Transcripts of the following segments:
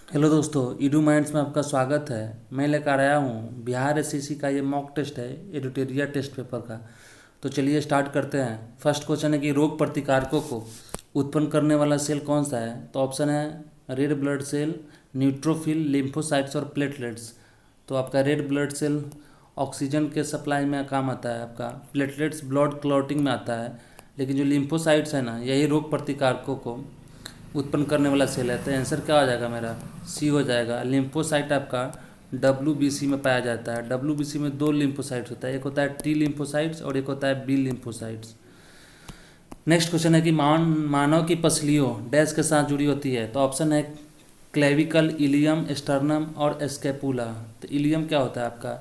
Hello दोस्तों, Edu minds में आपका स्वागत है। मैं लेकर आया हूँ बिहार एसएससी का ये मॉक टेस्ट है, एडिटोरियल टेस्ट पेपर का। तो चलिए स्टार्ट करते हैं। फर्स्ट क्वेश्चन है कि रोग प्रतिकारकों को उत्पन्न करने वाला सेल कौन सा है। तो ऑप्शन है red blood cell, neutrophil, lymphocytes और प्लेटलेट्स। तो आपका रेड ब्लड सेल ऑक्सीजन के सप्लाई में काम आता है, आपका प्लेटलेट्स ब्लड क्लॉटिंग में आता है। लेकिन जो लिम्फोसाइट्स है ना, यही रोग प्रतिकारकों को उत्पन्न करने वाला सेल है। तो आंसर क्या हो जाएगा मेरा, सी हो जाएगा। लिम्फोसाइट आपका डब्ल्यूबीसी में पाया जाता है। डब्ल्यूबीसी में दो लिम्फोसाइट्स होता है, एक होता है टी लिम्फोसाइट्स और एक होता है बी लिम्फोसाइट्स। नेक्स्ट क्वेश्चन है कि मानव की पसलियों डैश के साथ जुड़ी होती है। तो ऑप्शन है क्लेविकल, इलियम, स्टर्नम और स्कैपुला। तो इलियम क्या होता है आपका,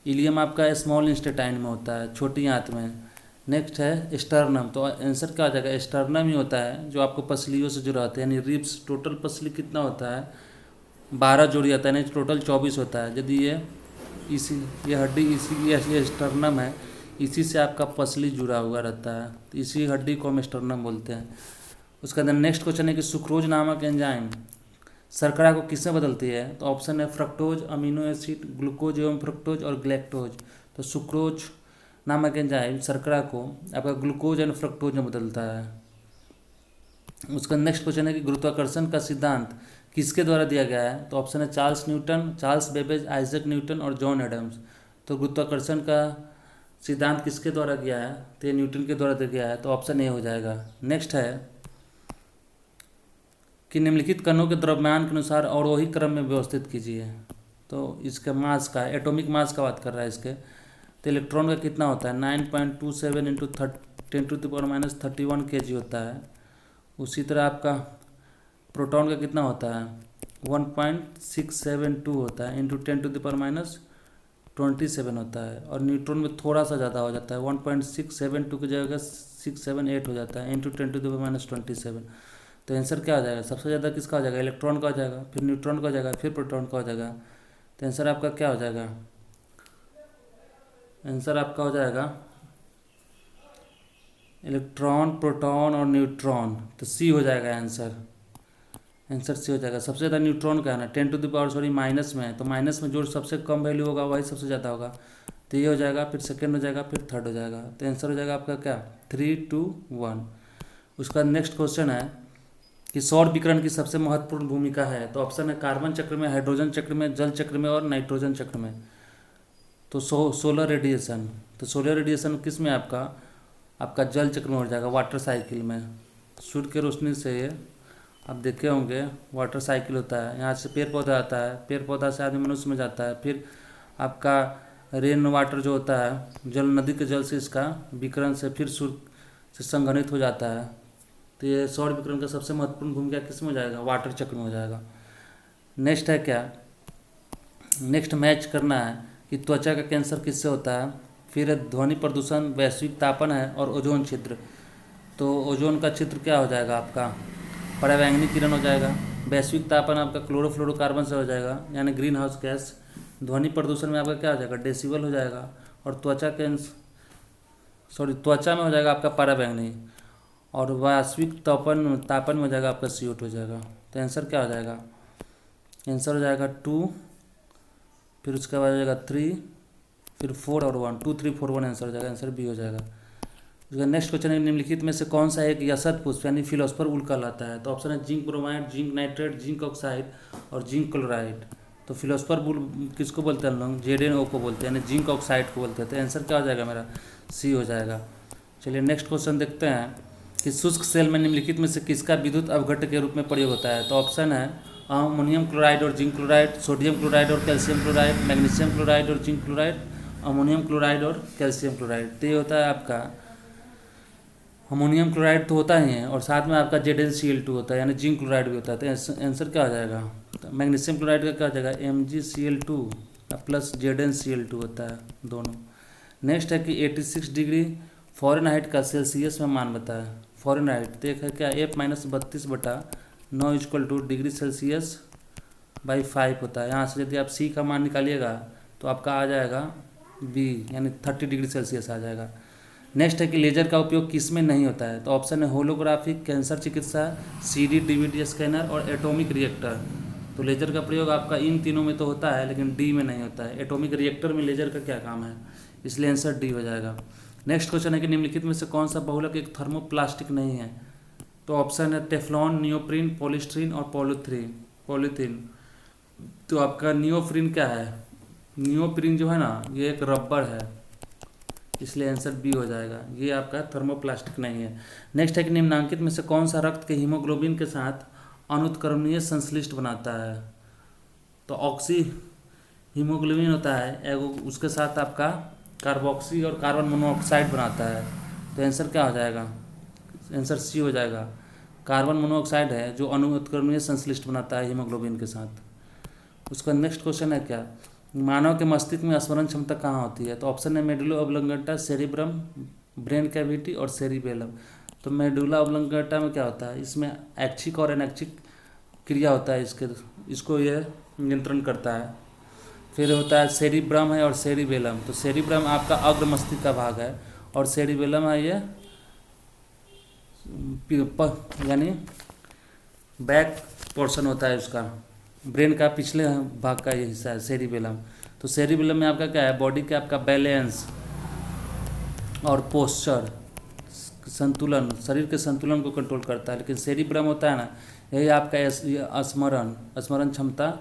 इलियम आपका स्मॉल इंस्टेटाइन में होता है, छोटी आंत में। नेक्स्ट है स्टर्नम। तो आंसर क्या हो जाएगा, स्टर्नम ही होता है जो आपको पसलियों से जुड़ा होता है, यानी रिब्स। टोटल पसली कितना होता है, 12 जोड़ी आता है, यानी टोटल 24 होता है। यदि ये हड्डी इसी ये स्टर्नम है, इसी से आपका पसली जुड़ा हुआ रहता है, तो इसी हड्डी को हम स्टर्नम बोलते हैं। उसके अंदर नेक्स्ट क्वेश्चन है कि सुक्रोज नामक एंजाइम शर्करा को किसमें बदलती है। तो ऑप्शन है फ्रक्टोज, अमीनो एसिड, ग्लूकोज एवं फ्रक्टोज और ग्लैक्टोज। तो सुक्रोज नामक एंजाइम शर्करा को आपका ग्लूकोज एंड फ्रक्टोज में बदलता है। उसका नेक्स्ट क्वेश्चन है कि गुरुत्वाकर्षण का सिद्धांत किसके द्वारा दिया गया है। तो ऑप्शन है Charles Newton, Charles Babbage, Isaac Newton और जॉन एडम्स। तो गुरुत्वाकर्षण का सिद्धांत किसके द्वारा किया है, तो ये न्यूटन के द्वारा दिया गया है। तो ऑप्शन ए हो जाएगा। नेक्स्ट है कि निम्नलिखित कणों के द्रव्यमान के अनुसार अवरोही क्रम में व्यवस्थित कीजिए। तो इसके मास का, एटॉमिक मास का बात कर रहा है इसके। तो इलेक्ट्रॉन का कितना होता है, 9.27 इंटू 10⁻31 kg होता है। उसी तरह आपका प्रोटॉन का कितना होता है, 1.672 होता है, इंटू 10⁻27 होता है। और न्यूट्रॉन में थोड़ा सा ज़्यादा हो जाता है, 1.672 की जगह 678 हो जाता है, इंटू 10⁻27। तो आंसर क्या हो जाएगा, सबसे ज़्यादा किसका हो जाएगा, इलेक्ट्रॉन का हो जाएगा, फिर न्यूट्रॉन का हो जाएगा, फिर प्रोटॉन का हो जाएगा। तो आंसर आपका क्या हो जाएगा, आंसर आपका हो जाएगा इलेक्ट्रॉन, प्रोटॉन और न्यूट्रॉन। तो सी हो जाएगा आंसर, आंसर सी हो जाएगा। सबसे ज़्यादा न्यूट्रॉन का है ना, 10⁻⁻, माइनस में है, तो माइनस में जो सबसे कम वैल्यू होगा वही सबसे ज़्यादा होगा। तो ये हो जाएगा, फिर सेकेंड हो जाएगा, फिर थर्ड हो जाएगा। तो आंसर हो जाएगा आपका क्या, 3, 2, 1। उसका नेक्स्ट क्वेश्चन है कि सौर विकिरण की सबसे महत्वपूर्ण भूमिका है। तो ऑप्शन है कार्बन चक्र में, हाइड्रोजन चक्र में, जल चक्र में और नाइट्रोजन चक्र में। तो सोलर रेडिएशन, तो सोलर रेडिएशन किस में आपका, आपका जल चक्र में हो जाएगा, वाटर साइकिल में। सूर्य की रोशनी से ये आप देखे होंगे वाटर साइकिल होता है, यहाँ से पेड़ पौधा आता है, पेड़ पौधा से आदमी मनुष्य में जाता है, फिर आपका रेन वाटर जो होता है, जल नदी के जल से इसका विकिरण से फिर सूर्य से संघनित हो जाता है। तो ये सौर विकिरण का सबसे महत्वपूर्ण भूमिका किस में हो जाएगा, वाटर चक्र में हो जाएगा। नेक्स्ट है क्या, नेक्स्ट मैच करना है कि त्वचा का कैंसर किससे होता है। फिर ध्वनि प्रदूषण, वैश्विक तापन है और ओजोन छिद्र। तो ओजोन का छिद्र क्या हो जाएगा आपका, परावैंगनी किरण हो जाएगा। वैश्विक तापन आपका क्लोरोफ्लोरोकार्बन से हो जाएगा, यानी ग्रीन हाउस गैस। ध्वनि प्रदूषण में आपका क्या हो जाएगा, डेसिबल हो जाएगा। और त्वचा में हो जाएगा आपका परावैंगनी। और वैश्विक तापन में हो जाएगा आपका CO2 हो जाएगा। तो आंसर क्या हो जाएगा, आंसर हो जाएगा 2, फिर उसके बाद हो जाएगा 3, फिर 4 और 1, 2, 3, 4, 1 आंसर हो जाएगा, आंसर बी हो जाएगा। उसका नेक्स्ट क्वेश्चन है निम्नलिखित में से कौन सा एक यसत पुष्प यानी फिलोस्फर उल कहलाता है। तो ऑप्शन है zinc bromide, zinc nitrate, zinc oxide और जिंक क्लोराइड। तो फिलोस्फर बुल किसको बोलते हैं हम लोग, ZnO को बोलते हैं, यानी जिंक ऑक्साइड को बोलते हैं। तो आंसर क्या हो जाएगा मेरा, सी हो जाएगा। चलिए नेक्स्ट क्वेश्चन देखते हैं कि शुष्क सेल में निम्नलिखित में से किसका विद्युत अवघट्ट के रूप में प्रयोग होता है। तो ऑप्शन है अमोनियम क्लोराइड और जिंक क्लोराइड, सोडियम क्लोराइड और कैल्शियम क्लोराइड, मैग्नीशियम क्लोराइड और जिंक क्लोराइड, अमोनियम क्लोराइड और कैल्शियम क्लोराइड। तो ये होता है आपका अमोनियम क्लोराइड तो होता ही है, और साथ में आपका ZnCl2 होता है, यानी जिंक क्लोराइड भी होता है। तो आंसर क्या हो जाएगा, तो मैग्नीशियम क्लोराइड का क्या हो जाएगा, MgCl2 प्लस ZnCl2 होता है दोनों। नेक्स्ट है कि 86 डिग्री फ़ारेनहाइट का सेल्सियस में मान बताया। फ़ारेनहाइट तो एक है क्या, F-32/9 डिग्री सेल्सियस बाई 5 होता है। यहाँ से यदि आप C का मान निकालिएगा तो आपका आ जाएगा B, यानी 30 डिग्री सेल्सियस आ जाएगा। नेक्स्ट है कि लेजर का उपयोग किस में नहीं होता है। तो ऑप्शन है होलोग्राफी, कैंसर चिकित्सा, CD DVD स्कैनर और एटॉमिक रिएक्टर। तो लेजर का प्रयोग आपका इन तीनों में तो होता है लेकिन डी में नहीं होता है। एटॉमिक रिएक्टर में लेजर का क्या काम है, इसलिए आंसर डी हो जाएगा। नेक्स्ट क्वेश्चन है कि निम्नलिखित में से कौन सा बहुलक एक थर्मोप्लास्टिक नहीं है। तो ऑप्शन है टेफ्लॉन, नियोप्रीन, पॉलीस्टीरीन और पॉलीथीन। तो आपका नियोप्रीन क्या है, नियोप्रीन जो है ना ये एक रबर है, इसलिए आंसर बी हो जाएगा, ये आपका थर्मोप्लास्टिक नहीं है। नेक्स्ट है कि निम्नांकित में से कौन सा रक्त के हीमोग्लोबिन के साथ अनुत्क्रमणीय संश्लिष्ट बनाता है। तो ऑक्सी हीमोग्लोबिन होता है उसके साथ आपका कार्बोक्सी और कार्बन मोनोऑक्साइड बनाता है, तो आंसर क्या हो जाएगा, आंसर सी हो जाएगा। कार्बन मोनोऑक्साइड है जो अनुत्क्रमणीय संश्लिष्ट बनाता है हीमोग्लोबिन के साथ। उसका नेक्स्ट क्वेश्चन है क्या, मानव के मस्तिष्क में स्मरण क्षमता कहाँ होती है। तो ऑप्शन है medulla oblongata, cerebrum, brain cavity और सेरिबेलम। तो मेडुला ऑब्लंगेटा में क्या होता है, इसमें ऐच्छिक और अनैच्छिक क्रिया होता है, इसको यह नियंत्रण करता है। फिर होता है सेरिब्रम है और सेरिबेलम। तो सेरिब्रम आपका अग्र मस्तिष्क का भाग है और सेरिबेलम है ये यानी बैक पोर्शन होता है उसका, ब्रेन का पिछले भाग का ये हिस्सा है सेरिबेलम। तो सेरिबेलम में आपका क्या है, बॉडी के आपका बैलेंस और पोस्चर, संतुलन, शरीर के संतुलन को कंट्रोल करता है। लेकिन सेरिब्रम होता है ना, यही आपका स्मरण क्षमता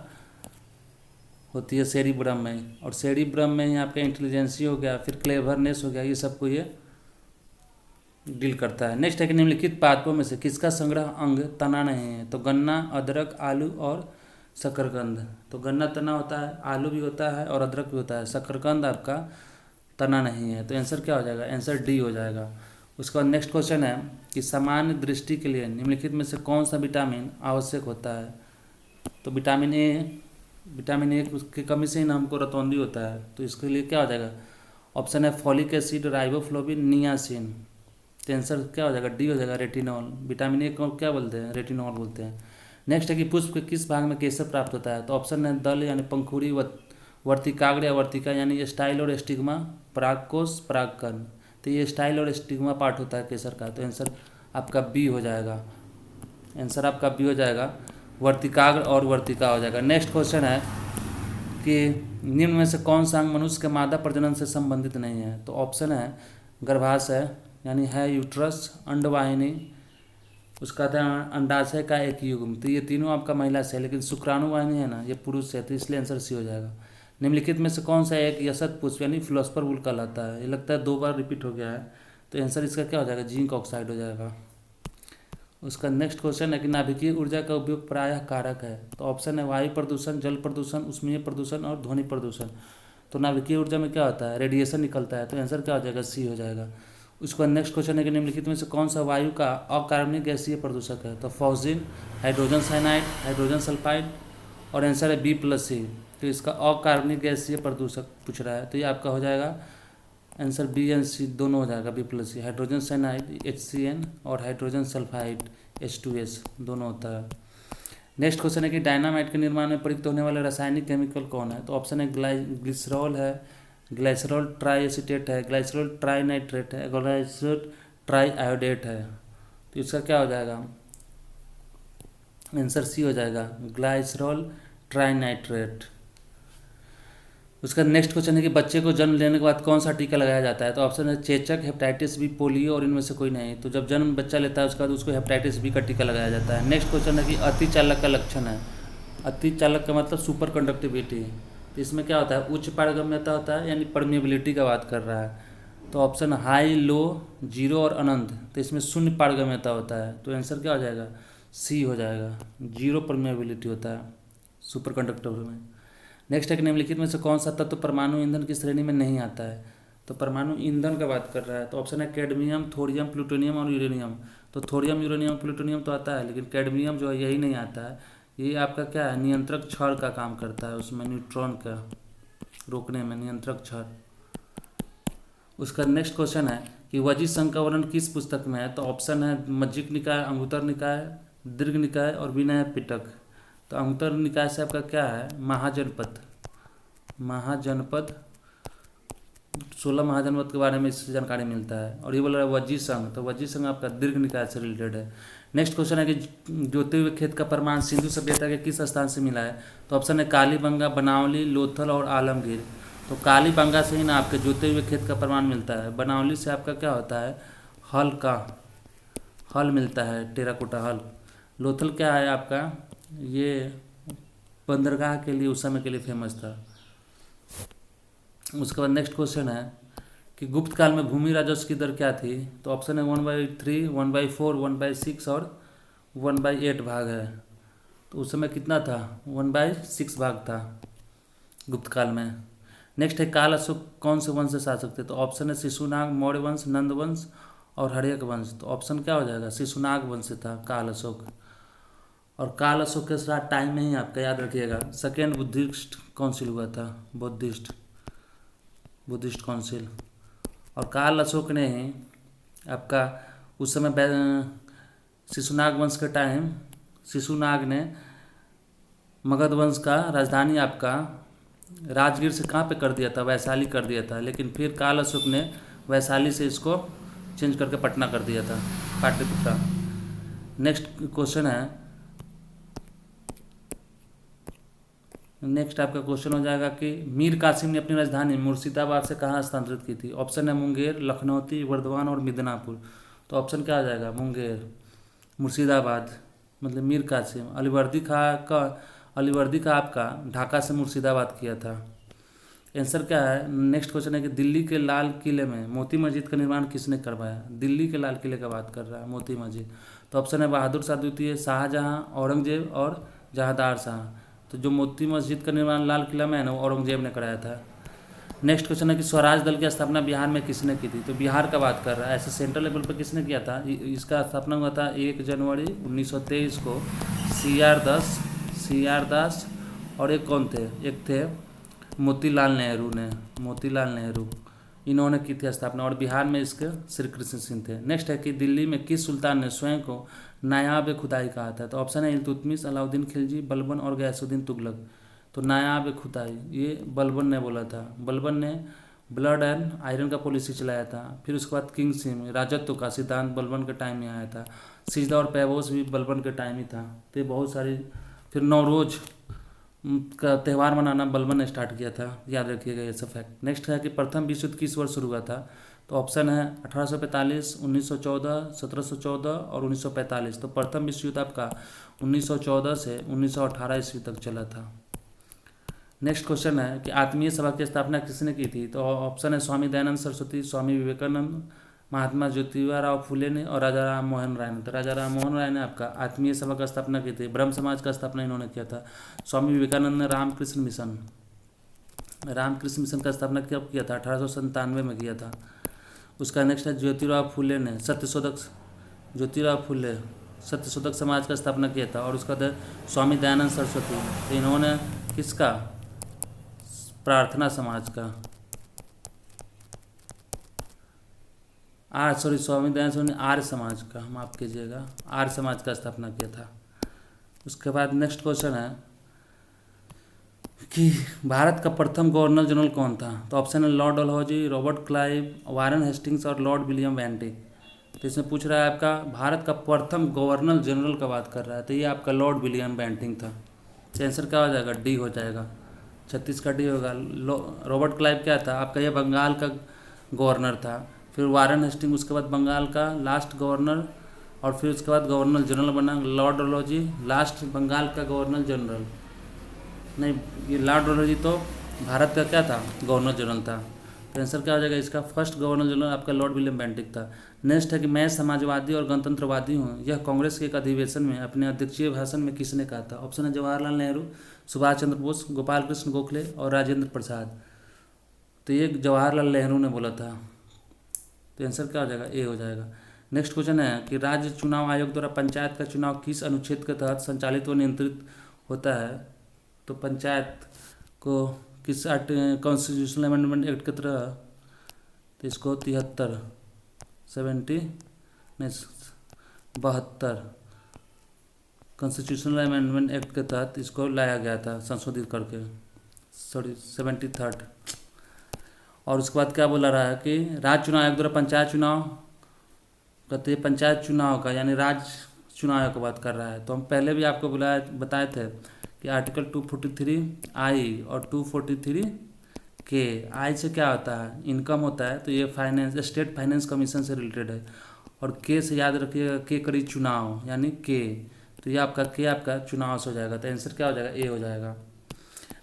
होती है सेरिब्रम में। और सेरिब्रम में ही आपका इंटेलिजेंसी हो गया, फिर क्लेवरनेस हो गया, ये सबको ये डील करता है। नेक्स्ट है कि निम्नलिखित पादपों में से किसका संग्रह अंग तना नहीं है। तो गन्ना, अदरक, आलू और शकरकंद। तो गन्ना तना होता है, आलू भी होता है और अदरक भी होता है, शकरकंद आपका तना नहीं है। तो आंसर क्या हो जाएगा, आंसर डी हो जाएगा। उसके बाद नेक्स्ट क्वेश्चन है कि सामान्य दृष्टि के लिए निम्नलिखित में से कौन सा विटामिन आवश्यक होता है। तो विटामिन ए की कमी से ही ना हमको रतौंधी होता है, तो इसके लिए क्या हो जाएगा, ऑप्शन है फॉलिक एसिड, राइबोफ्लोविन, नियासिन। तो आंसर क्या हो जाएगा, डी हो जाएगा, रेटिनॉल। विटामिन ए को क्या बोलते हैं, रेटिनॉल बोलते हैं। नेक्स्ट है कि पुष्प के किस भाग में केसर प्राप्त होता है। तो ऑप्शन है दल यानी पंखुड़ी, वर्तिकाग्र या वर्तिका यानी स्टाइल और स्टिग्मा, परागकोश, परागकण। तो ये स्टाइल और स्टिग्मा पार्ट होता है केसर का, तो आंसर आपका बी हो जाएगा, आंसर आपका बी हो जाएगा, वर्तिकाग्र और वर्तिका हो जाएगा। नेक्स्ट क्वेश्चन है कि निम्न में से कौन सा अंग मनुष्य के मादा प्रजनन से संबंधित नहीं है। तो ऑप्शन है गर्भाशय यानी है यूट्रस, अंडवाहिनी, उसका था अंडाशय का एक युग्म। तो ये तीनों आपका महिला से है, लेकिन शुक्राणुवाहिनी है ना ये पुरुष से है, तो इसलिए आंसर सी हो जाएगा। निम्नलिखित में से कौन सा एक यशत पुष्प यानी फ्लोस्पर वुल कहलाता है। ये लगता है 2 बार रिपीट हो गया है, तो आंसर इसका क्या हो जाएगा, जिंक ऑक्साइड हो जाएगा। उसका नेक्स्ट क्वेश्चन है कि नाभिकीय ऊर्जा का उपयोग प्रायः कारक है। तो ऑप्शन है वायु प्रदूषण, जल प्रदूषण, उष्मीय प्रदूषण और ध्वनि प्रदूषण। तो नाभिकीय ऊर्जा में क्या होता है, रेडिएशन निकलता है, तो आंसर क्या हो जाएगा, सी हो जाएगा। उसका नेक्स्ट क्वेश्चन है कि निम्नलिखित में से कौन सा वायु का अकार्बनिक गैसीय प्रदूषक है। तो phosgene, hydrogen cyanide, hydrogen sulphide और आंसर है B+C। तो इसका अकार्बनिक गैसीय प्रदूषक पूछ रहा है, तो ये आपका हो जाएगा आंसर बी एंड सी दोनों हो जाएगा, B+C। हाइड्रोजन साइनाइड HCN और हाइड्रोजन सल्फाइड H2S दोनों होता है। नेक्स्ट क्वेश्चन है कि डायनामाइट के निर्माण में प्रयुक्त होने वाले रासायनिक केमिकल कौन है। तो ऑप्शन है ग्लिसरॉल है, ग्लाइसरॉल ट्राई एसीटेट है, ग्लाइसरॉल ट्राई नाइट्रेट है, ग्लाइसरॉल ट्राई आयोडेट है। तो इसका क्या हो जाएगा, आंसर सी हो जाएगा, ग्लाइसरॉल ट्राई नाइट्रेट। उसका नेक्स्ट क्वेश्चन है कि बच्चे को जन्म लेने के बाद कौन सा टीका लगाया जाता है। तो ऑप्शन है चेचक, हेपेटाइटिस बी, पोलियो और इनमें से कोई नहीं। तो जब जन्म बच्चा लेता है उसके बाद उसको हेपेटाइटिस बी का टीका लगाया जाता है। नेक्स्ट क्वेश्चन है कि अतिचालक का लक्षण है। अतिचालक का मतलब सुपर कंडक्टिविटी। तो इसमें क्या होता है, उच्च पारगम्यता होता है यानी परमिएबिलिटी का बात कर रहा है। तो ऑप्शन हाई, लो, जीरो और अनंत। तो इसमें शून्य पारगम्यता होता है, तो आंसर क्या हो जाएगा, सी हो जाएगा, जीरो परमिएबिलिटी होता है सुपर कंडक्टर में। नेक्स्ट है कि निम्नलिखित में से कौन सा तत्व परमाणु ईंधन की श्रेणी में नहीं आता है। तो परमाणु ईंधन का बात कर रहा है, तो ऑप्शन है कैडमियम, थोरियम, प्लूटोनियम और यूरेनियम। तो थोरियम, यूरेनियम, प्लूटोनियम तो आता है, लेकिन कैडमियम जो है यही नहीं आता है। ये आपका क्या है, नियंत्रक छड़ का काम करता है, उसमें न्यूट्रॉन का रोकने में नियंत्रक छड़। उसका नेक्स्ट क्वेश्चन है कि वजी संघ का वर्णन किस पुस्तक में है। तो ऑप्शन है मज्जिक निकाय, अंगुत्तर निकाय, दीर्घ निकाय और विनय पिटक। तो अंगुत्तर निकाय से आपका क्या है, महाजनपद 16 महाजनपद के बारे में इससे जानकारी मिलता है। और ये बोल रहा है वज्जी संघ, तो वज्जी संघ आपका दीर्घ निकाय से रिलेटेड है। नेक्स्ट क्वेश्चन है कि जोते हुए खेत का प्रमाण सिंधु सभ्यता के किस स्थान से मिला है? तो ऑप्शन है कालीबंगा, बनावली, लोथल और आलमगीर। तो कालीबंगा से ही ना आपके जोते हुए खेत का प्रमाण मिलता है। बनावली से आपका क्या होता है, हल मिलता है, टेराकोटा हल। लोथल क्या है आपका, ये बंदरगाह के लिए उस समय के लिए फेमस था। उसके बाद नेक्स्ट क्वेश्चन है कि गुप्त काल में भूमि राजस्व की दर क्या थी? तो ऑप्शन है 1/3, 1/4, 1/6 और 1/8 भाग है। तो उस समय कितना था, 1/6 भाग था गुप्त काल में। नेक्स्ट है काल अशोक कौन से वंश से शासक थे? तो ऑप्शन है शिशुनाग, मौर्य वंश, नंद वंश और हर्यक वंश। तो ऑप्शन क्या हो जाएगा, शिशुनाग वंश से था काल अशोक। और काल अशोक के साथ टाइम में ही आपका याद रखिएगा सेकेंड बुद्धिस्ट काउंसिल हुआ था, बुद्धिस्ट काउंसिल। और काल अशोक ने ही आपका उस समय शिशुनाग वंश के टाइम शिशुनाग ने मगध वंश का राजधानी आपका राजगीर से कहाँ पे कर दिया था, वैशाली कर दिया था। लेकिन फिर काल अशोक ने वैशाली से इसको चेंज करके पटना कर दिया था, पाटलिपुत्रा। नेक्स्ट क्वेश्चन है, नेक्स्ट आपका क्वेश्चन हो जाएगा कि मीर कासिम ने अपनी राजधानी मुर्शिदाबाद से कहाँ स्थानांतरित की थी? ऑप्शन है मुंगेर, लखनौती, वर्धमान और मिदनापुर। तो ऑप्शन क्या आ जाएगा, मुंगेर, मुर्शिदाबाद, मतलब मीर कासिम। अलीवर्दी का आपका ढाका से मुर्शिदाबाद किया था। आंसर क्या है, नेक्स्ट क्वेश्चन है कि दिल्ली के लाल किले में मोती मस्जिद का निर्माण किसने करवाया? दिल्ली के लाल किले का बात कर रहा है, मोती मस्जिद। तो ऑप्शन है बहादुर शाह द्वितीय, शाहजहां, औरंगजेब और जहांदार शाह। तो जो मोती मस्जिद का निर्माण लाल किला में है ना, वो औरंगजेब ने कराया था। नेक्स्ट क्वेश्चन है कि स्वराज दल की स्थापना बिहार में किसने की थी? तो बिहार का बात कर रहा है। ऐसे सेंट्रल लेवल पर किसने किया था? इसका स्थापना हुआ था 1 जनवरी 1923 को CR दास और एक कौन थे, एक थे मोतीलाल नेहरू, इन्होंने की थी स्थापना। और बिहार में इसके श्री कृष्ण सिंह थे। नेक्स्ट है कि दिल्ली में किस सुल्तान ने स्वयं को नायाब खुदाई कहा था? तो ऑप्शन है इल्तुतमिश, अलाउद्दीन खिलजी, बलबन और गयासुद्दीन तुगलक। तो नायाब खुदाई ये बलबन ने बोला था। बलबन ने ब्लड एंड आयरन का पॉलिसी चलाया था। फिर उसके बाद किंग सिंह, राजत्व का सिद्धांत बलबन के टाइम में आया था। सिजदा और पैबोस भी बलबन के टाइम ही था। तो ये बहुत सारी, फिर नौरोज का त्यौहार मनाना बलबन ने स्टार्ट किया था, याद रखिएगा ये सब फैक्ट। नेक्स्ट है कि प्रथम विश्व युद्ध किस वर्ष शुरू हुआ था? तो ऑप्शन है 1845, 1914, 1714 और 1945। तो प्रथम विश्व युद्ध आपका 1914 से 1918 ईस्वी तक चला था। नेक्स्ट क्वेश्चन है कि आत्मीय सभा की स्थापना किसने की थी? तो ऑप्शन है स्वामी दयानंद सरस्वती, स्वामी विवेकानंद, महात्मा ज्योतिबा राव फुले ने और राजा राम मोहन राय ने। तो राजा राम मोहन राय ने आपका आत्मीय सभा का स्थापना की थी। ब्रह्म समाज का स्थापना इन्होंने किया था। स्वामी विवेकानंद ने रामकृष्ण मिशन का स्थापना कब किया था? 1897 में किया था। उसका नेक्स्ट है ज्योतिराव फुले ने सत्यशोधक समाज का स्थापना किया था। और उसका स्वामी दयानंद सरस्वती, तो इन्होंने किसका, प्रार्थना समाज का, स्वामी दयानंद ने आर्य समाज का, माफ कीजिएगा, आर्य समाज का स्थापना किया था। उसके बाद नेक्स्ट क्वेश्चन है कि भारत का प्रथम गवर्नर जनरल कौन था? तो ऑप्शन है Lord Dalhousie, Robert Clive, Warren Hastings और लॉर्ड विलियम बेंटिक। तो इसमें पूछ रहा है आपका भारत का प्रथम गवर्नर जनरल का बात कर रहा है, तो ये आपका लॉर्ड विलियम बेंटिक था। तो आंसर क्या हो जाएगा, डी हो जाएगा, 36 का डी होगा। रॉबर्ट क्लाइव क्या था आपका, ये बंगाल का गवर्नर था। फिर वारन हेस्टिंग उसके बाद बंगाल का लास्ट गवर्नर, और फिर उसके बाद गवर्नर जनरल बना लॉर्ड डलहौजी, लास्ट बंगाल का गवर्नर जनरल। नहीं, ये लॉर्ड डलहौजी तो भारत का क्या था, गवर्नर जनरल था। तो आंसर क्या हो जाएगा इसका, फर्स्ट गवर्नर जनरल आपका लॉर्ड विलियम बेंटिक था। नेक्स्ट है कि मैं समाजवादी और गणतंत्रवादी हूँ, यह कांग्रेस के एक अधिवेशन में अपने अध्यक्षीय भाषण में किसने कहा था? ऑप्शन है जवाहरलाल नेहरू, सुभाष चंद्र बोस, गोपाल कृष्ण गोखले और राजेंद्र प्रसाद। तो ये जवाहरलाल नेहरू ने बोला था। तो आंसर क्या हो जाएगा, ए हो जाएगा। नेक्स्ट क्वेश्चन है कि राज्य चुनाव आयोग द्वारा पंचायत का चुनाव किस अनुच्छेद के तहत संचालित व नियंत्रित होता है? तो पंचायत को किस कॉन्स्टिट्यूशनल अमेंडमेंट एक्ट के तहत, तो इसको 72 कॉन्स्टिट्यूशनल अमेंडमेंट एक्ट के तहत इसको लाया गया था, संशोधित करके, 73। और उसके बाद क्या बोला रहा है कि राज्य चुनाव आयोग द्वारा पंचायत चुनाव, कहते हैं पंचायत चुनाव का यानी राज्य चुनाव आयोग की बात कर रहा है। तो हम पहले भी आपको बताए थे कि आर्टिकल 243 आई और 243 के। आई से क्या होता है, इनकम होता है, तो ये फाइनेंस, स्टेट फाइनेंस कमीशन से रिलेटेड है। और के से याद रखिएगा, के करी चुनाव यानी के, तो ये आपका के आपका चुनाव से हो जाएगा। तो आंसर क्या हो जाएगा, ए हो जाएगा।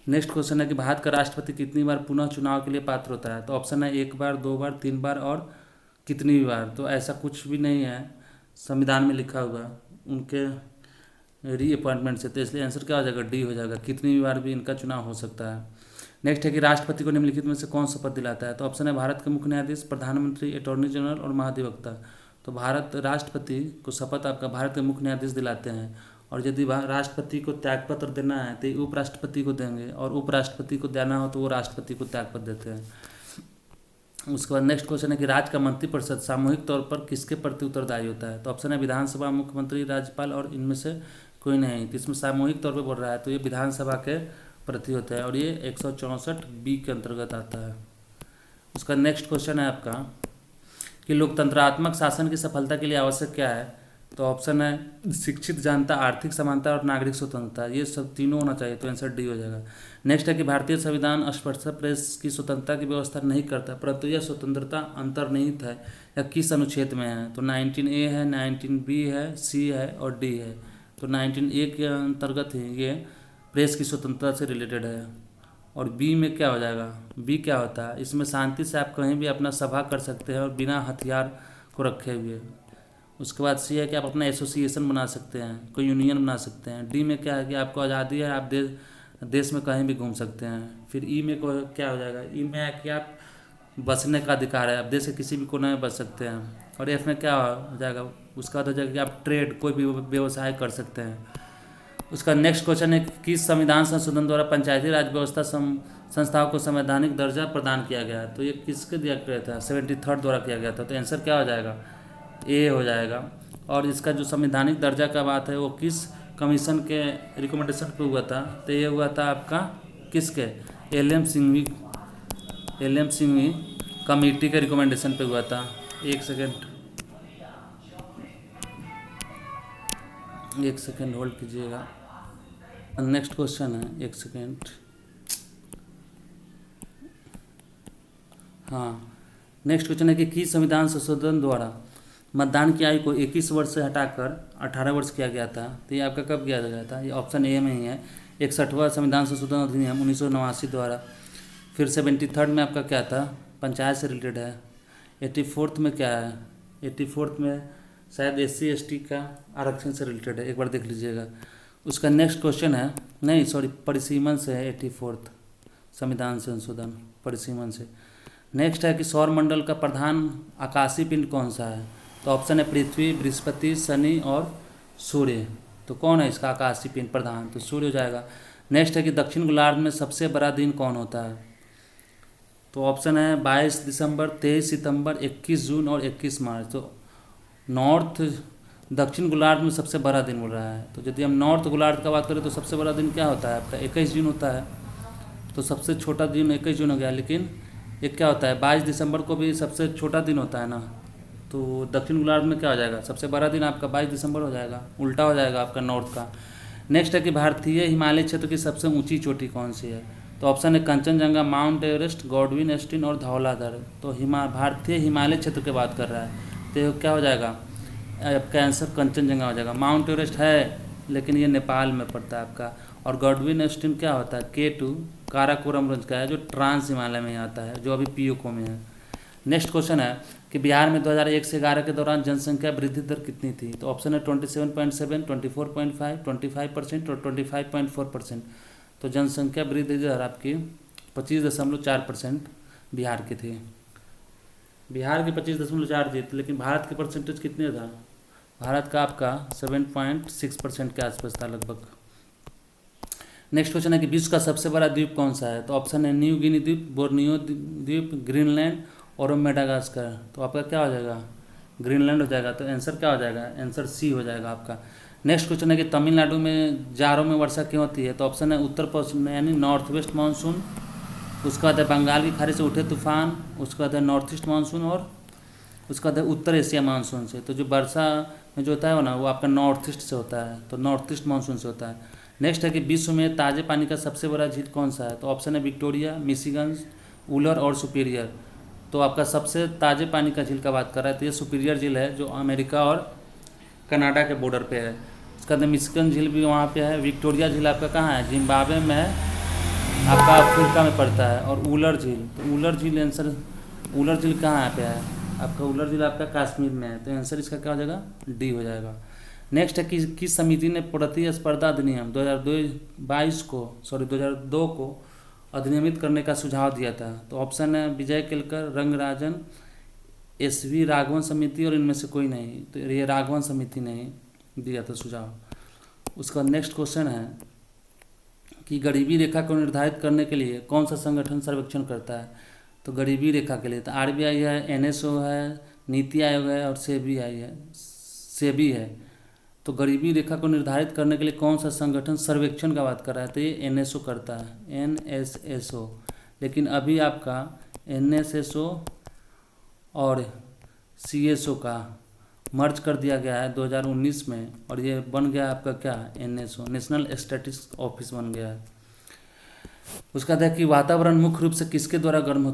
नेक्स्ट क्वेश्चन है कि भारत का राष्ट्रपति कितनी बार पुनः चुनाव के लिए पात्र होता है। तो ऑप्शन है 1 बार, 2 बार, 3 बार और कितनी भी बार। तो ऐसा कुछ भी नहीं है संविधान में लिखा हुआ उनके रीअपॉइंटमेंट से, तो इसलिए आंसर क्या हो जाएगा, डी हो जाएगा। कितनी भी बार भी इनका चुनाव हो सकता है। नेक्स्ट है कि राष्ट्रपति को निम्नलिखित में से कौन शपथ दिलाता है। तो ऑप्शन है भारत के मुख्य न्यायाधीश, प्रधानमंत्री, अटॉर्नी जनरल और महाधिवक्ता। तो भारत राष्ट्रपति को शपथ आपका भारत के मुख्य न्यायाधीश दिलाते हैं। और यदि राष्ट्रपति को त्यागपत्र देना है तो उपराष्ट्रपति को देंगे, और उपराष्ट्रपति को देना हो तो वो राष्ट्रपति को त्यागपत्र देते हैं। उसके बाद नेक्स्ट क्वेश्चन है कि राज्य का मंत्रिपरिषद सामूहिक तौर पर किसके प्रति उत्तरदायी होता है। तो ऑप्शन है विधानसभा, मुख्यमंत्री, राज्यपाल और इनमें से कोई नहीं। तो इसमें सामूहिक तौर पर बोल रहा है, तो ये विधानसभा के प्रति होता है और ये 164B के अंतर्गत आता है। उसका नेक्स्ट क्वेश्चन है आपका कि लोकतंत्रात्मक शासन की सफलता के लिए आवश्यक क्या है। तो ऑप्शन है शिक्षित जनता, आर्थिक समानता और नागरिक स्वतंत्रता। ये सब तीनों होना चाहिए, तो आंसर डी हो जाएगा। नेक्स्ट है कि भारतीय संविधान स्पष्ट प्रेस की स्वतंत्रता की व्यवस्था नहीं करता, परंतु यह स्वतंत्रता अंतर्निहित है या किस अनुच्छेद में है। तो 19A है, 19B है, C है और D है। तो 19A के अंतर्गत ही ये प्रेस की स्वतंत्रता से रिलेटेड है। और बी में क्या हो जाएगा, बी क्या होता है, इसमें शांति से आप कहीं भी अपना सभा कर सकते हैं और बिना हथियार को रखे हुए। उसके बाद सी है कि आप अपना एसोसिएशन बना सकते हैं, कोई यूनियन बना सकते हैं। डी में क्या है कि आपको आज़ादी है, आप देश में कहीं भी घूम सकते हैं। फिर ई में क्या हो जाएगा, ई में है कि आप बसने का अधिकार है, आप देश के किसी भी कोने में बस सकते हैं। और एफ में क्या हो जाएगा, उसका बाद हो जाएगा कि आप ट्रेड, कोई भी व्यवसाय कर सकते हैं। उसका नेक्स्ट क्वेश्चन है कि किस संविधान संशोधन द्वारा पंचायती राज व्यवस्था संस्थाओं को संवैधानिक दर्जा प्रदान किया गया। तो ये किसके दिया गया था, 73 द्वारा किया गया था। तो आंसर क्या हो जाएगा, ए हो जाएगा। और इसका जो संवैधानिक दर्जा का बात है वो किस कमीशन के रिकमेंडेशन पे हुआ था। तो ये हुआ था आपका किसके, एल एम सिंघवी कमेटी के रिकमेंडेशन पे हुआ था। एक सेकेंड होल्ड कीजिएगा। नेक्स्ट क्वेश्चन है, एक सेकेंड। हाँ, नेक्स्ट क्वेश्चन है कि संविधान संशोधन द्वारा मतदान की आयु को 21 वर्ष से हटाकर 18 वर्ष किया गया था। तो ये आपका कब किया गया था, ये ऑप्शन ए में ही है, 61वां संविधान संशोधन अधिनियम 1989 द्वारा। फिर 73 में आपका क्या था, पंचायत से रिलेटेड है। 84 में क्या है, 84 में शायद SC ST का आरक्षण से रिलेटेड है, एक बार देख लीजिएगा। उसका नेक्स्ट क्वेश्चन है, नहीं सॉरी, परिसीमन से है 84 संविधान संशोधन, परिसीमन से। नेक्स्ट है कि सौर मंडल का प्रधान आकाशीय पिंड कौन सा है। तो ऑप्शन है पृथ्वी, बृहस्पति, शनि और सूर्य। तो कौन है इसका आकाशीय पिंड प्रधान, तो सूर्य हो जाएगा। नेक्स्ट है कि दक्षिण गोलार्ध में सबसे बड़ा दिन कौन होता है। तो ऑप्शन है 22 दिसंबर, 23 सितंबर, 21 जून और 21 मार्च। तो दक्षिण गोलार्ध में सबसे बड़ा दिन बोल रहा है। तो यदि हम नॉर्थ गोलार्ध का बात करें तो सबसे बड़ा दिन क्या होता है आपका, 21 जून होता है। तो सबसे छोटा दिन 21 जून हो गया, लेकिन एक क्या होता है 22 दिसंबर को भी सबसे छोटा दिन होता है ना। तो दक्षिण गोलार्ध में क्या हो जाएगा, सबसे बड़ा दिन आपका 22 दिसंबर हो जाएगा, उल्टा हो जाएगा आपका नॉर्थ का। नेक्स्ट है कि भारतीय हिमालय क्षेत्र की सबसे ऊंची चोटी कौन सी है। तो ऑप्शन है कंचनजंगा, माउंट एवरेस्ट, गॉडविन एस्टीन और धौलाधर। तो भारतीय हिमालय क्षेत्र की बात कर रहा है, तो क्या हो जाएगा आपका आंसर कंचनजंगा हो जाएगा। माउंट एवरेस्ट है लेकिन ये नेपाल में पड़ता है आपका। और गॉडविन एस्टीन क्या होता है, K2 काराकोरम रेंज का है, जो ट्रांस हिमालय में आता है, जो अभी POK में है। नेक्स्ट क्वेश्चन है कि बिहार में 2001 से 11 के दौरान जनसंख्या वृद्धि दर कितनी थी। तो ऑप्शन है 27.7, 24.5, 25% और 25.4%। तो जनसंख्या वृद्धि दर आपकी 25.4% बिहार की थी। बिहार की 25.4 थी, लेकिन भारत की परसेंटेज कितने था, भारत का आपका 7.6% के आसपास था लगभग। नेक्स्ट क्वेश्चन है कि विश्व का सबसे बड़ा द्वीप कौन सा है। तो ऑप्शन है न्यू गिनी द्वीप, बोर्नियो द्वीप, ग्रीनलैंड और मेडागास्कर। तो आपका क्या हो जाएगा, ग्रीनलैंड हो जाएगा। तो आंसर क्या हो जाएगा, आंसर C हो जाएगा आपका। नेक्स्ट क्वेश्चन है कि तमिलनाडु में जाड़ों में वर्षा क्यों होती है। तो ऑप्शन है उत्तर पश्चिम यानी नॉर्थ वेस्ट मानसून, उसके बाद है बंगाल की खाड़ी से उठे तूफान, उसके बाद है नॉर्थ ईस्ट मानसून, और उसके बाद है उत्तर एशिया मानसून से। तो जो वर्षा में जो होता है वो ना, वो आपका नॉर्थ ईस्ट से होता है, तो नॉर्थ ईस्ट मानसून से होता है। नेक्स्ट है कि विश्व में ताजे पानी का सबसे बड़ा झील कौन सा है? तो ऑप्शन है विक्टोरिया, मिशिगन, वूलर और सुपीरियर। तो आपका सबसे ताजे पानी का झील का बात कर रहा है तो ये सुपीरियर झील है, जो अमेरिका और कनाडा के बॉर्डर पे है। उसका बाद मिशिगन झील भी वहाँ पे है। विक्टोरिया झील आपका कहाँ है? जिम्बाब्वे में है, आपका अफ्रीका में पड़ता है। और वूलर झील, तो वूलर झील आंसर, वूलर झील कहाँ पे है? आपका वूलर झील आपका कश्मीर में है, तो आंसर इसका क्या हो जाएगा? डी हो जाएगा। नेक्स्ट है कि किस समिति ने प्रतिस्पर्धा अधिनियम 2002 को अधिनियमित करने का सुझाव दिया था? तो ऑप्शन है विजय केलकर, रंगराजन, SV राघवन समिति और इनमें से कोई नहीं। तो ये राघवन समिति ने दिया था सुझाव। उसका नेक्स्ट क्वेश्चन है कि गरीबी रेखा को निर्धारित करने के लिए कौन सा संगठन सर्वेक्षण करता है? तो गरीबी रेखा के लिए तो RBI है, NSO है, नीति आयोग है और सेबी है। तो गरीबी रेखा को निर्धारित करने के लिए कौन सा संगठन सर्वेक्षण का बात कर रहा है? तो ये NSO करता है, NSSO। लेकिन अभी आपका NSSO और CSO का मर्ज कर दिया गया है 2019 में, और ये बन गया आपका क्या? NSO, नेशनल स्टैटिस्टिक्स ऑफिस बन गया है। उसका था कि वातावरण मुख्य रूप से किसके द्वारा गर्म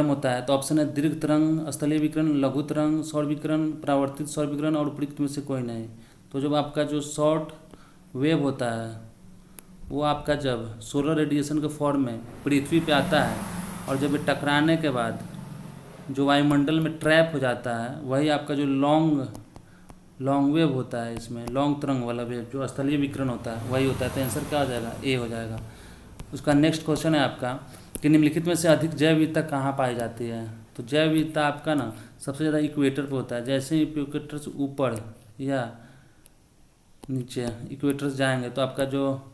होता है? तो ऑप्शन है दीर्घ तरंग, स्थलीय विकिरण, लघु तरंग, सौर विकिरण, परावर्तित सौर विकिरण और उपयुक्त में से कोई नहीं। तो जब आपका जो शॉर्ट वेव होता है वो आपका जब सोलर रेडिएशन के फॉर्म में पृथ्वी पे आता है, और जब ये टकराने के बाद जो वायुमंडल में ट्रैप हो जाता है, वही आपका जो लॉन्ग वेव होता है, इसमें लॉन्ग तरंग वाला वेव जो स्थलीय विकिरण होता है वही होता है। तो आंसर क्या हो जाएगा? ए हो जाएगा। उसका नेक्स्ट क्वेश्चन है आपका कि निम्नलिखित में से अधिक जैव विविधता कहाँ पाई जाती है? तो जैव विविधता आपका ना सबसे ज़्यादा इक्वेटर पे होता है। जैसे ही इक्वेटर से ऊपर या नीचे इक्वेटर से जाएंगे तो आपका जो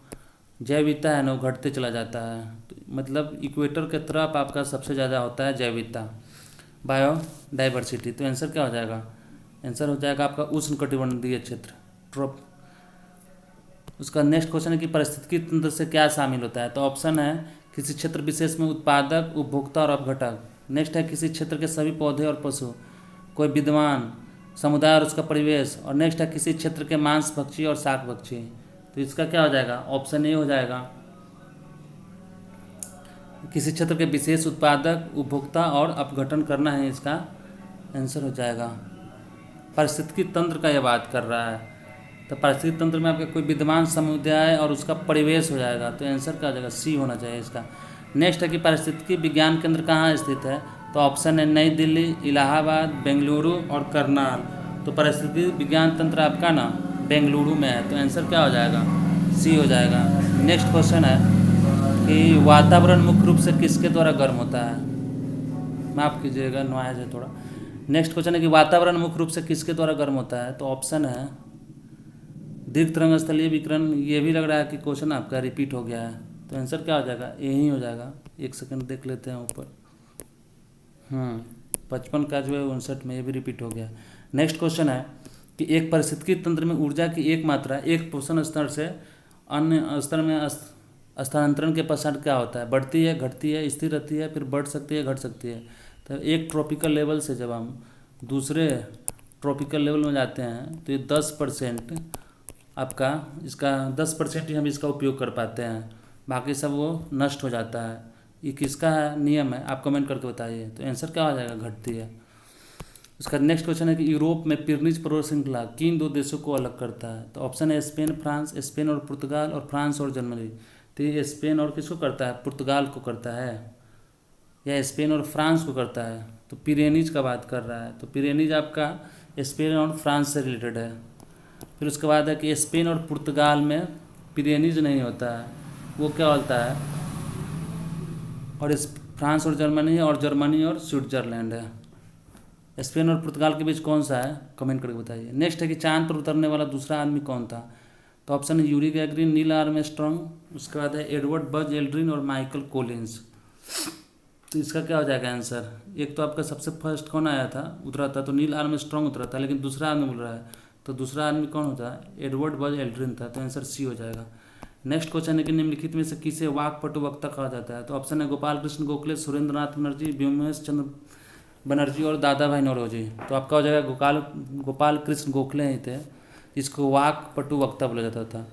जैव विविधता है ना वो घटते चला जाता है। तो मतलब इक्वेटर के तरफ आपका सबसे ज़्यादा होता है जैव विविधता, बायोडाइवर्सिटी। तो आंसर क्या हो जाएगा? आंसर हो जाएगा आपका उष्णकटिबंधीय क्षेत्र, ट्रॉप। उसका नेक्स्ट क्वेश्चन है कि पारिस्थितिकी तंत्र से क्या शामिल होता है? तो ऑप्शन है किसी क्षेत्र विशेष में उत्पादक, उपभोक्ता और अपघटक। नेक्स्ट है किसी क्षेत्र के सभी पौधे और पशु, कोई विद्वान समुदाय और उसका परिवेश। और नेक्स्ट है किसी क्षेत्र के मांस भक्षी और शाक भक्षी। तो इसका क्या हो जाएगा? ऑप्शन ए हो जाएगा, किसी क्षेत्र के विशेष उत्पादक, उपभोक्ता और अपघटन करना है, इसका आंसर हो जाएगा। पारिस्थितिकी तंत्र का यह बात कर रहा है, तो पारिस्थितिकी तंत्र में आपका कोई विद्वान समुदाय और उसका परिवेश हो जाएगा। तो आंसर क्या हो जाएगा? सी होना चाहिए इसका। नेक्स्ट है कि पारिस्थितिकी विज्ञान केंद्र कहाँ स्थित है? तो ऑप्शन है नई दिल्ली, इलाहाबाद, बेंगलुरु और करनाल। तो पारिस्थितिकी विज्ञान तंत्र आपका ना बेंगलुरु में है। तो आंसर क्या हो जाएगा? सी हो जाएगा। नेक्स्ट क्वेश्चन है कि वातावरण मुख्य रूप से किसके द्वारा गर्म होता है? माफ़ कीजिएगा, नॉइज है थोड़ा। नेक्स्ट क्वेश्चन है कि वातावरण मुख्य रूप से किसके द्वारा गर्म होता है? तो ऑप्शन है दीर्घ तरंग, स्थलीय विकिरण। ये भी लग रहा है कि क्वेश्चन आपका रिपीट हो गया है। तो आंसर क्या हो जाएगा? यही हो जाएगा। एक सेकंड देख लेते हैं ऊपर। 55 का जो है 59 में, ये भी रिपीट हो गया। नेक्स्ट क्वेश्चन है कि एक पारिस्थितिकी तंत्र में ऊर्जा की एक मात्रा एक पोषण स्तर से अन्य स्तर में स्थानांतरण के पश्चात क्या होता है? बढ़ती है, घटती है, स्थिर रहती है, फिर बढ़ सकती है, घट सकती है। तो एक ट्रॉपिकल लेवल से जब हम दूसरे ट्रॉपिकल लेवल में जाते हैं तो ये 10% आपका इसका 10% ही हम इसका उपयोग कर पाते हैं, बाकी सब वो नष्ट हो जाता है। ये किसका नियम है? आप कमेंट करके बताइए। तो आंसर क्या हो जाएगा? घटती है। उसका नेक्स्ट क्वेश्चन है कि यूरोप में पिरनीज पर्वत श्रृंखला किन दो देशों को अलग करता है? तो ऑप्शन है स्पेन, फ्रांस, स्पेन और पुर्तगाल, और फ्रांस और जर्मनी। तो ये स्पेन और किसको करता है? पुर्तगाल को करता है, या स्पेन और फ्रांस को करता है? तो पिरेनीज का बात कर रहा है। तो पिरेनीज आपका स्पेन और फ्रांस से रिलेटेड है। फिर उसके बाद है कि स्पेन और पुर्तगाल में पिरेनीज नहीं होता है, वो क्या होता है? और फ्रांस और जर्मनी है, और जर्मनी और स्विट्जरलैंड है। स्पेन और पुर्तगाल के बीच कौन सा है? कमेंट करके बताइए। नेक्स्ट है कि चांद पर उतरने वाला दूसरा आदमी कौन था? तो ऑप्शन है यूरी गैगरिन, नील आर्मस्ट्रॉन्ग, उसके बाद है एडवर्ड बज एल्ड्रिन और माइकल कोलिंस। तो इसका क्या हो जाएगा आंसर? एक तो आपका सबसे फर्स्ट कौन आया था, उतरा था? तो नील आर्मस्ट्रॉन्ग उतरा था, लेकिन दूसरा आदमी बोल रहा है, तो दूसरा आदमी कौन होता है? एडवर्ड बज एल्ड्रिन था। तो आंसर सी हो जाएगा। नेक्स्ट क्वेश्चन है कि निम्नलिखित में से किसे वाक्पटु वक्ता कहा जाता है? तो ऑप्शन है गोपाल कृष्ण गोखले, सुरेंद्र नाथ बनर्जी, व्योमेश चंद्र बनर्जी और दादा भाई नौरोजी। तो आपका हो जाएगा गोपाल कृष्ण गोखले ही थे जिसको वाक्पटु वक्ता बोला जाता था।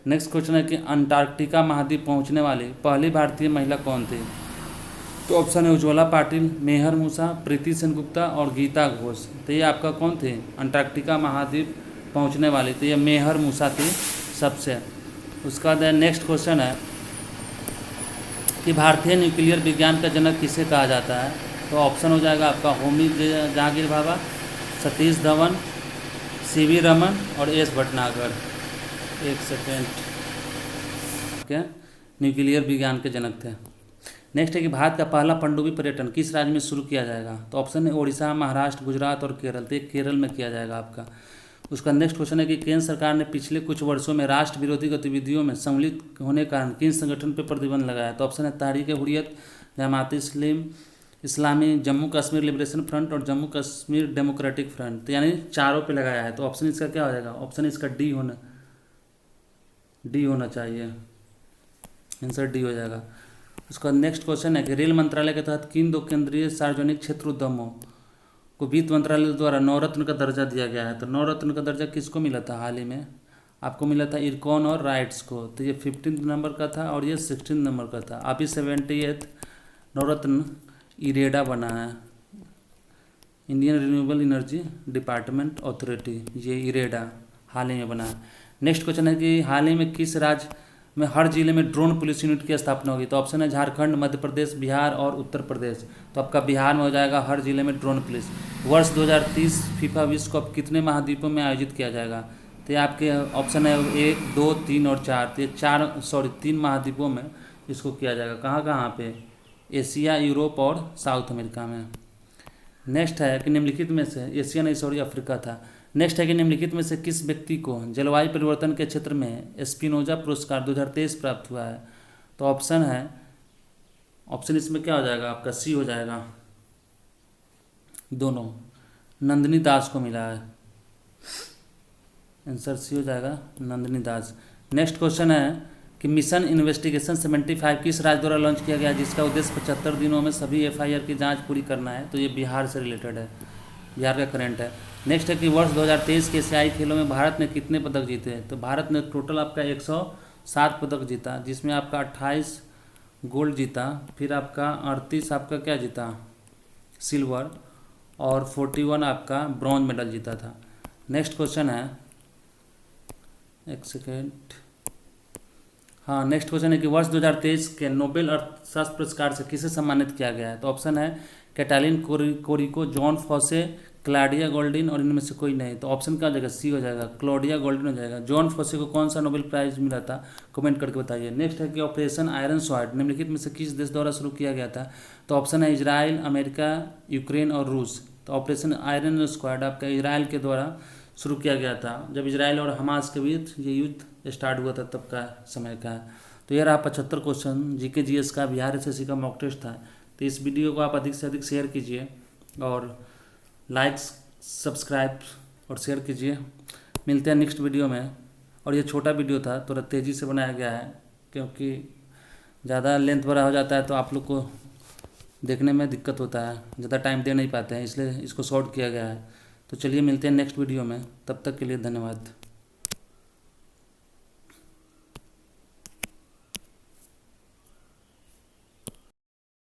नेक्स्ट क्वेश्चन है कि अंटार्कटिका महाद्वीप पहुंचने वाली पहली भारतीय महिला कौन थी? तो ऑप्शन है उज्ज्वला पाटिल, मेहर मूसा, प्रीति सेनगुप्ता और गीता घोष। तो ये आपका कौन थे अंटार्कटिका महाद्वीप पहुंचने वाली? तो ये मेहर मूसा थी सबसे। उसका बाद नेक्स्ट क्वेश्चन है कि भारतीय न्यूक्लियर विज्ञान का जनक किसे कहा जाता है? तो ऑप्शन हो जाएगा आपका होमी जहांगीर भाभा, सतीश धवन, सीवी रमन और एस भटनागर। एक सेकेंड, क्या न्यूक्लियर विज्ञान के जनक थे। नेक्स्ट है कि भारत का पहला पनडुब्बी पर्यटन किस राज्य में शुरू किया जाएगा? तो ऑप्शन है ओडिशा, महाराष्ट्र, गुजरात और केरल। तो केरल में किया जाएगा आपका। उसका नेक्स्ट क्वेश्चन है कि केंद्र सरकार ने पिछले कुछ वर्षों में राष्ट्र विरोधी गतिविधियों में सम्मिलित होने के कारण किन संगठन पर प्रतिबंध लगाया? तो ऑप्शन है तहरीक-ए-हुर्रियत, जमात इस्लामी, जम्मू कश्मीर लिबरेशन फ्रंट और जम्मू कश्मीर डेमोक्रेटिक फ्रंट। तो यानी चारों पे लगाया है। तो ऑप्शन इसका क्या हो जाएगा? ऑप्शन इसका डी होना चाहिए, आंसर डी हो जाएगा। उसका नेक्स्ट क्वेश्चन है कि रेल मंत्रालय के तहत किन दो केंद्रीय सार्वजनिक क्षेत्र उद्यमों को वित्त मंत्रालय द्वारा नवरत्न का दर्जा दिया गया है? तो नवरत्न का दर्जा किसको मिला था हाल ही में? आपको मिला था इरकॉन और राइट्स को। तो ये 15 नंबर का था और ये 16 नंबर का था। अभी 78 नवरत्न इरेडा बना है, Indian renewable energy department authority, ये इरेडा हाल ही में बना है। नेक्स्ट क्वेश्चन है कि हाल ही में किस राज्य में हर जिले में ड्रोन पुलिस यूनिट की स्थापना होगी? तो ऑप्शन है झारखंड, मध्य प्रदेश, बिहार और उत्तर प्रदेश। तो आपका बिहार में हो जाएगा हर जिले में ड्रोन पुलिस। वर्ष 2030 फीफा विश्व कप कितने महाद्वीपों में आयोजित किया जाएगा? तो ये आपके ऑप्शन है 1, 2, 3 और 4। तो ये 3 महाद्वीपों में इसको किया जाएगा। कहाँ कहाँ पे? एशिया, यूरोप और साउथ अमेरिका में। नेक्स्ट है कि निम्नलिखित में से एशिया नहीं सॉरी अफ्रीका था। नेक्स्ट है कि निम्नलिखित में से किस व्यक्ति को जलवायु परिवर्तन के क्षेत्र में स्पिनोजा पुरस्कार 2023 प्राप्त हुआ है? तो ऑप्शन है, ऑप्शन इसमें क्या हो जाएगा आपका? सी हो जाएगा, दोनों नंदिनी दास को मिला है, आंसर सी हो जाएगा नंदिनी दास। नेक्स्ट क्वेश्चन है कि मिशन इन्वेस्टिगेशन 75 किस राज्य द्वारा लॉन्च किया गया जिसका उद्देश्य 75 दिनों में सभी FIR की जांच पूरी करना है? तो ये बिहार से रिलेटेड है, बिहार का करंट है। नेक्स्ट है कि वर्ष 2023 के एशियाई खेलों में भारत ने कितने पदक जीते हैं? तो भारत ने टोटल आपका 107 पदक जीता, जिसमें आपका 28 गोल्ड जीता, फिर आपका 38 आपका क्या जीता सिल्वर, और 41 आपका ब्रॉन्ज मेडल जीता था। नेक्स्ट क्वेश्चन है, एक सेकेंड, हाँ नेक्स्ट क्वेश्चन है कि वर्ष 2023 के नोबेल अर्थशास्त्र पुरस्कार से किसे सम्मानित किया गया है? तो ऑप्शन है Katalin Kariko, Jon Fosse, Claudia Goldin और इनमें से कोई नहीं। तो ऑप्शन क्या हो जाएगा? सी हो जाएगा, क्लाउडिया गोल्डिन हो जाएगा। जॉन फॉसे को कौन सा नोबेल प्राइज मिला था? कमेंट करके बताइए। नेक्स्ट है कि ऑपरेशन आयरन स्वॉर्ड निम्नलिखित में से किस देश द्वारा शुरू किया गया था? तो ऑप्शन है इजराइल, अमेरिका, यूक्रेन और रूस। तो ऑपरेशन आयरन स्वॉर्ड आपका इजराइल के द्वारा शुरू किया गया था, जब इजराइल और हमास के बीच ये युद्ध स्टार्ट हुआ था तब का समय का है। तो ये रहा 75 क्वेश्चन GK GS का बिहार SSC का मॉक टेस्ट था। तो इस वीडियो को आप अधिक से अधिक शेयर कीजिए और लाइक्स, सब्सक्राइब और शेयर कीजिए। मिलते हैं नेक्स्ट वीडियो में। और ये छोटा वीडियो था, थोड़ा तेज़ी से बनाया गया है क्योंकि ज़्यादा लेंथ बड़ा हो जाता है तो आप लोग को देखने में दिक्कत होता है, ज़्यादा टाइम दे नहीं पाते हैं, इसलिए इसको शॉर्ट किया गया है। तो चलिए मिलते हैं नेक्स्ट वीडियो में, तब तक के लिए धन्यवाद।